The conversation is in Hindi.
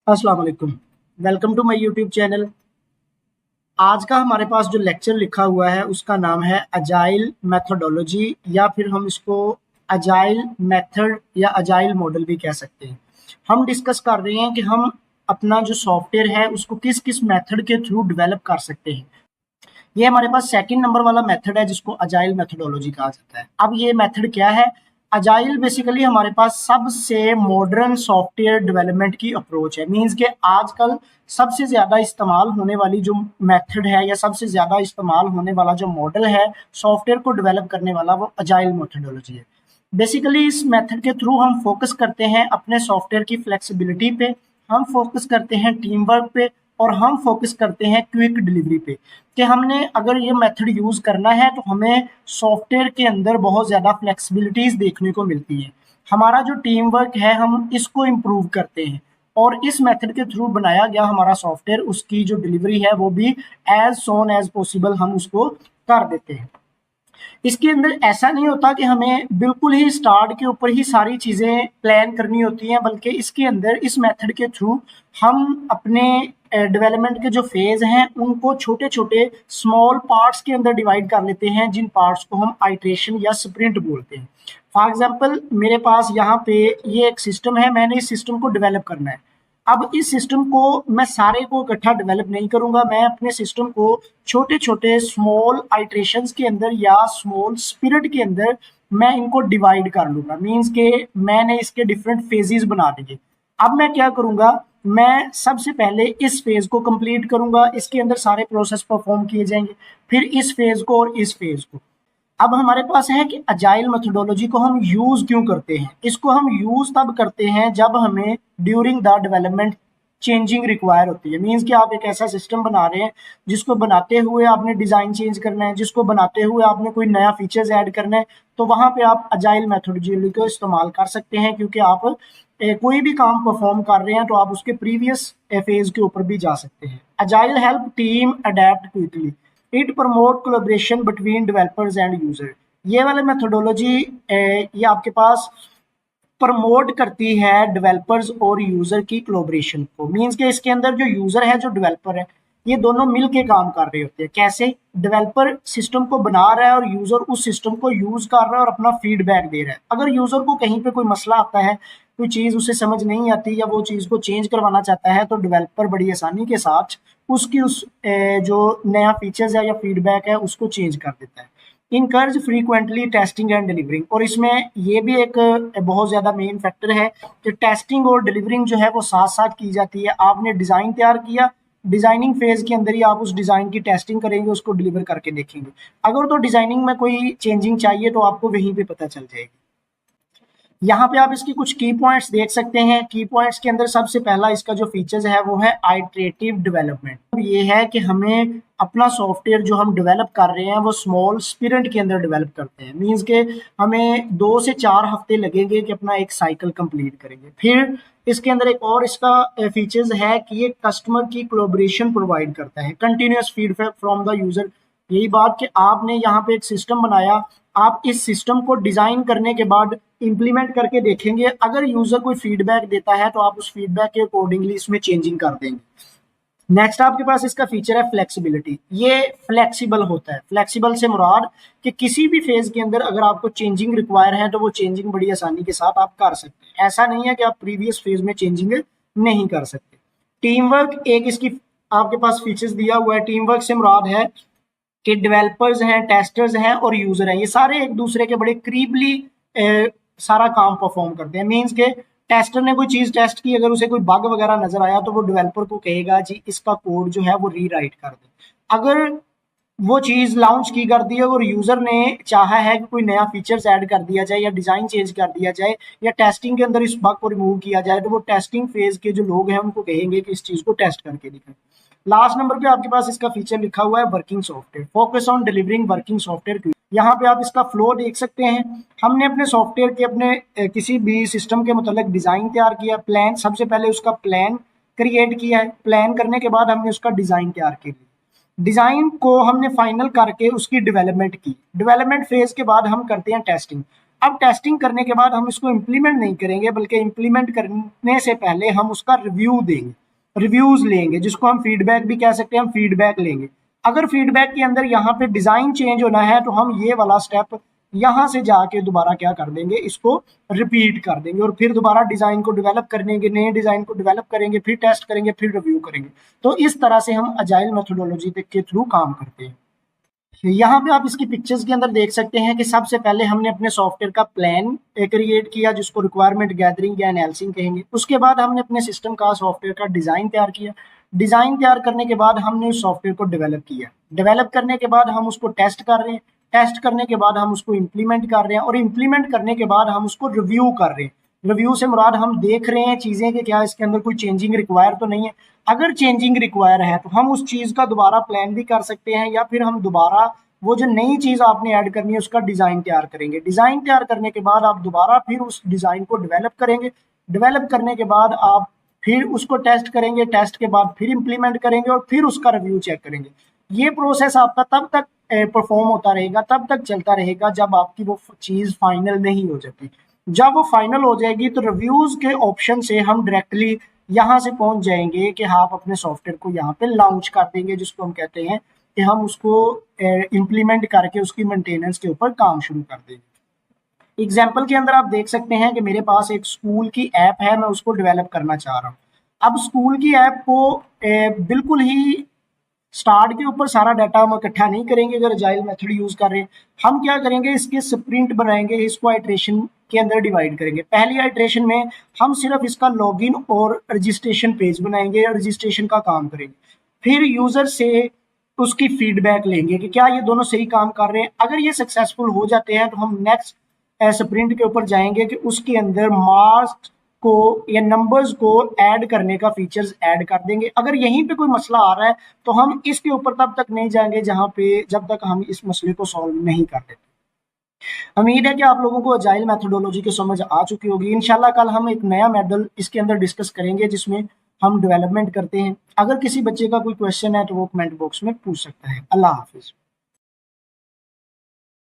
अस्सलाम वालेकुम। Welcome to my YouTube channel. आज का हमारे पास जो लेक्चर लिखा हुआ है उसका नाम है अजाइल मेथोडोलॉजी, या फिर हम इसको अजाइल मेथड या अजाइल मॉडल भी कह सकते हैं। हम डिस्कस कर रहे हैं कि हम अपना जो सॉफ्टवेयर है उसको किस किस मेथड के थ्रू डेवलप कर सकते हैं। ये हमारे पास सेकंड नंबर वाला मेथड है जिसको अजाइल मेथोडोलॉजी कहा जाता है। अब ये मेथड क्या है? अजाइल बेसिकली हमारे पास सबसे मॉडर्न सॉफ्टवेयर डेवलपमेंट की अप्रोच है। मींस के आजकल सबसे ज़्यादा इस्तेमाल होने वाली जो मेथड है या सबसे ज़्यादा इस्तेमाल होने वाला जो मॉडल है सॉफ्टवेयर को डेवलप करने वाला, वो अजाइल मेथोडोलॉजी है। बेसिकली इस मेथड के थ्रू हम फोकस करते हैं अपने सॉफ्टवेयर की फ्लेक्सिबिलिटी पे, हम फोकस करते हैं टीम वर्क पे, और हम फोकस करते हैं क्विक डिलीवरी पे। कि हमने अगर ये मेथड यूज़ करना है तो हमें सॉफ्टवेयर के अंदर बहुत ज़्यादा फ्लेक्सिबिलिटीज़ देखने को मिलती है। हमारा जो टीम वर्क है हम इसको इम्प्रूव करते हैं, और इस मेथड के थ्रू बनाया गया हमारा सॉफ्टवेयर, उसकी जो डिलीवरी है वो भी एज सोन एज पॉसिबल हम उसको कर देते हैं। इसके अंदर ऐसा नहीं होता कि हमें बिल्कुल ही स्टार्ट के ऊपर ही सारी चीज़ें प्लान करनी होती हैं, बल्कि इसके अंदर इस मेथड के थ्रू हम अपने डेवलपमेंट के जो फेज हैं उनको छोटे छोटे स्मॉल पार्ट्स के अंदर डिवाइड कर लेते हैं, जिन पार्ट्स को हम आइट्रेशन या स्प्रिंट बोलते हैं। फॉर एग्जांपल मेरे पास यहाँ पे ये एक सिस्टम है, मैंने इस सिस्टम को डेवलप करना है। अब इस सिस्टम को मैं सारे को इकट्ठा डेवलप नहीं करूंगा, मैं अपने सिस्टम को छोटे छोटे स्मॉल आइट्रेशंस के अंदर या स्मॉल स्पिरिट के अंदर मैं इनको डिवाइड कर लूंगा। मींस के मैंने इसके डिफरेंट फेजेस बना दिए। अब मैं क्या करूंगा, मैं सबसे पहले इस फेज को कंप्लीट करूंगा, इसके अंदर सारे प्रोसेस परफॉर्म किए जाएंगे, फिर इस फेज को और इस फेज को। अब हमारे पास है कि अजाइल मेथोडोलॉजी को हम यूज क्यों करते हैं। इसको हम यूज तब करते हैं जब हमें during the development changing require होती है। मींस कि आप एक ऐसा सिस्टम बना रहे हैं जिसको बनाते हुए आपने डिजाइन चेंज करना है, जिसको बनाते हुए आपने कोई नया फीचर्स ऐड करना है, तो वहां पे आप अजाइल मेथोडोलॉजी को इस्तेमाल कर सकते हैं, क्योंकि आप कोई भी काम परफॉर्म कर रहे हैं तो आप उसके प्रीवियस फेज के ऊपर भी जा सकते हैं। Agile help team adapt quickly, it promote collaboration between developers and user. ये वाला मेथोडोलॉजी ये आपके पास प्रमोट करती है डेवलपर्स और यूजर की कोलैबोरेशन को। मींस के इसके अंदर जो यूजर है जो डेवलपर है ये दोनों मिल के काम कर रहे होते हैं। कैसे? डेवलपर सिस्टम को बना रहा है और यूजर उस सिस्टम को यूज कर रहा है और अपना फीडबैक दे रहा है। अगर यूजर को कहीं पे कोई मसला आता है, कोई चीज उसे समझ नहीं आती या वो चीज को चेंज करवाना चाहता है, तो डेवलपर बड़ी आसानी के साथ उसकी जो नया फीचर्स है या फीडबैक है उसको चेंज कर देता है। Encourage frequently testing and delivering, और इसमें ये भी एक बहुत ज़्यादा मेन फैक्टर है कि टेस्टिंग और डिलीवरिंग जो है वो साथ साथ की जाती है। आपने डिज़ाइन तैयार किया, डिज़ाइनिंग फेज के अंदर ही आप उस डिज़ाइन की टेस्टिंग करेंगे, उसको डिलीवर करके देखेंगे। अगर तो डिज़ाइनिंग में कोई चेंजिंग चाहिए तो आपको वहीं पे पता चल जाएगी। यहाँ पे आप इसकी कुछ की पॉइंट्स देख सकते हैं। की पॉइंट्स के अंदर सबसे पहला इसका जो फीचर्स है वो है आइटरेटिव डेवलपमेंट। अब ये है कि हमें अपना सॉफ्टवेयर जो हम डेवलप कर रहे हैं वो स्मॉल स्पिरिट के अंदर डेवलप करते हैं। मींस के हमें 2 से 4 हफ्ते लगेंगे कि अपना एक साइकिल कंप्लीट करेंगे। फिर इसके अंदर एक और इसका फीचर्स है कि ये कस्टमर की कोलैबोरेशन प्रोवाइड करता है, continuous feedback from the user. यही बात कि आपने यहाँ पे एक सिस्टम बनाया, आप इस सिस्टम को डिजाइन करने के बाद इंप्लीमेंट करके देखेंगे, अगर यूजर कोई फीडबैक देता है तो आप उस फीडबैक के अकॉर्डिंगली इसमें चेंजिंग कर देंगे। नेक्स्ट आपके पास इसका फीचर है फ्लेक्सिबिलिटी। ये फ्लेक्सिबल होता है। फ्लेक्सिबल से मुराद कि किसी भी फेज के अंदर अगर आपको चेंजिंग रिक्वायर है तो वो चेंजिंग बड़ी आसानी के साथ आप कर सकते हैं। ऐसा नहीं है कि आप प्रीवियस फेज में चेंजिंग नहीं कर सकते। टीम वर्क एक इसकी आपके पास फीचर्स दिया हुआ है। टीम वर्क से मुराद है कि डेवलपर्स हैं, टेस्टर्स हैं और यूजर हैं, ये सारे एक दूसरे के बड़े करीबली सारा काम परफॉर्म करते हैं। मींस के टेस्टर ने कोई चीज टेस्ट की, अगर उसे कोई बग वगैरह नजर आया तो वो डेवलपर को कहेगा जी इसका कोड जो है वो रीराइट कर दे। अगर वो चीज लॉन्च की कर दी है और यूजर ने चाहा है कि कोई नया फीचर्स ऐड कर दिया जाए या डिजाइन चेंज कर दिया जाए या टेस्टिंग के अंदर इस बग को रिमूव किया जाए, तो वो टेस्टिंग फेज के जो लोग हैं उनको कहेंगे कि इस चीज को टेस्ट करके दिखाएं। लास्ट नंबर पे आपके पास इसका फीचर लिखा हुआ है working software, focus on delivering working software. यहाँ पे आप इसका फ्लो देख सकते हैं। हमने अपने सॉफ्टवेयर के अपने किसी भी सिस्टम के मतलब डिजाइन तैयार किया, प्लान सबसे पहले उसका प्लान क्रिएट किया है, प्लान करने के बाद हमने उसका डिजाइन तैयार किया, डिजाइन को हमने फाइनल करके उसकी डेवलपमेंट की, डेवलपमेंट फेज के बाद हम करते हैं टेस्टिंग। अब टेस्टिंग करने के बाद हम इसको इम्प्लीमेंट नहीं करेंगे, बल्कि इम्प्लीमेंट करने से पहले हम उसका रिव्यू देंगे, रिव्यूज लेंगे, जिसको हम फीडबैक भी कह सकते हैं। हम फीडबैक लेंगे। अगर फीडबैक के अंदर यहाँ पे डिजाइन चेंज होना है तो हम ये वाला स्टेप यहाँ से जाके दोबारा क्या कर देंगे, इसको रिपीट कर देंगे और फिर दोबारा डिजाइन को डेवलप करेंगे, नए डिजाइन को डेवलप करेंगे, फिर टेस्ट करेंगे, फिर रिव्यू करेंगे। तो इस तरह से हम अजाइल मेथोडोलॉजी के थ्रू काम करते हैं। यहाँ पे आप इसकी पिक्चर्स के अंदर देख सकते हैं कि सबसे पहले हमने अपने सॉफ्टवेयर का प्लान क्रिएट किया, जिसको रिक्वायरमेंट गैदरिंग या एनालिसिस कहेंगे। उसके बाद हमने अपने सिस्टम का, सॉफ्टवेयर का डिज़ाइन तैयार किया। डिज़ाइन तैयार करने के बाद हमने उस सॉफ्टवेयर को डेवलप किया। डेवलप करने के बाद हम उसको टेस्ट कर रहे हैं। टेस्ट करने के बाद हम उसको इम्प्लीमेंट कर रहे हैं और इम्प्लीमेंट करने के बाद हम उसको रिव्यू कर रहे हैं। रिव्यू से मुराद हम देख रहे हैं चीज़ें कि क्या इसके अंदर कोई चेंजिंग रिक्वायर तो नहीं है। अगर चेंजिंग रिक्वायर है तो हम उस चीज़ का दोबारा प्लान भी कर सकते हैं, या फिर हम दोबारा वो जो नई चीज़ आपने ऐड करनी है उसका डिज़ाइन तैयार करेंगे। डिज़ाइन तैयार करने के बाद आप दोबारा फिर उस डिज़ाइन को डेवलप करेंगे। डेवलप करने के बाद आप फिर उसको टेस्ट करेंगे। टेस्ट के बाद फिर इम्प्लीमेंट करेंगे और फिर उसका रिव्यू चेक करेंगे। ये प्रोसेस आपका तब तक परफॉर्म होता रहेगा, तब तक चलता रहेगा जब आपकी वो चीज़ फाइनल नहीं हो जाती। जब वो फाइनल हो जाएगी तो रिव्यूज़ के ऑप्शन से हम डायरेक्टली यहाँ से पहुँच जाएंगे कि आप अपने सॉफ्टवेयर को यहाँ पे लॉन्च कर देंगे, जिसको हम कहते हैं कि हम उसको इम्प्लीमेंट करके उसकी मेंटेनेंस के ऊपर काम शुरू कर देंगे। एग्जाम्पल के अंदर आप देख सकते हैं कि मेरे पास एक स्कूल की ऐप है, मैं उसको डेवलप करना चाह रहा हूँ। अब स्कूल की ऐप को बिल्कुल ही स्टार्ट के ऊपर सारा डाटा हम इकट्ठा नहीं करेंगे अगर अजाइल मेथड यूज कर रहे हैं। हम क्या करेंगे, इसके स्प्रिंट बनाएंगे, इसको आइट्रेशन के अंदर डिवाइड करेंगे। पहली आइट्रेशन में हम सिर्फ इसका लॉगिन और रजिस्ट्रेशन पेज बनाएंगे, रजिस्ट्रेशन का काम करेंगे। फिर यूजर से उसकी फीडबैक लेंगे कि क्या ये दोनों सही काम कर रहे हैं। अगर ये सक्सेसफुल हो जाते हैं तो हम नेक्स्ट स्प्रिंट के ऊपर जाएंगे कि उसके अंदर मार्क्स को या नंबर्स को ऐड करने का फीचर्स ऐड कर देंगे। अगर यहीं पे कोई मसला आ रहा है तो हम इसके ऊपर तब तक नहीं जाएंगे जब तक हम इस मसले को सॉल्व नहीं कर देते। उम्मीद है कि आप लोगों को अजाइल मेथोडोलॉजी की समझ आ चुकी होगी। इंशाल्लाह कल हम एक नया मॉडल इसके अंदर डिस्कस करेंगे जिसमें हम डेवलपमेंट करते हैं। अगर किसी बच्चे का कोई क्वेश्चन है तो वो कमेंट बॉक्स में पूछ सकता है। अल्लाह हाफिज।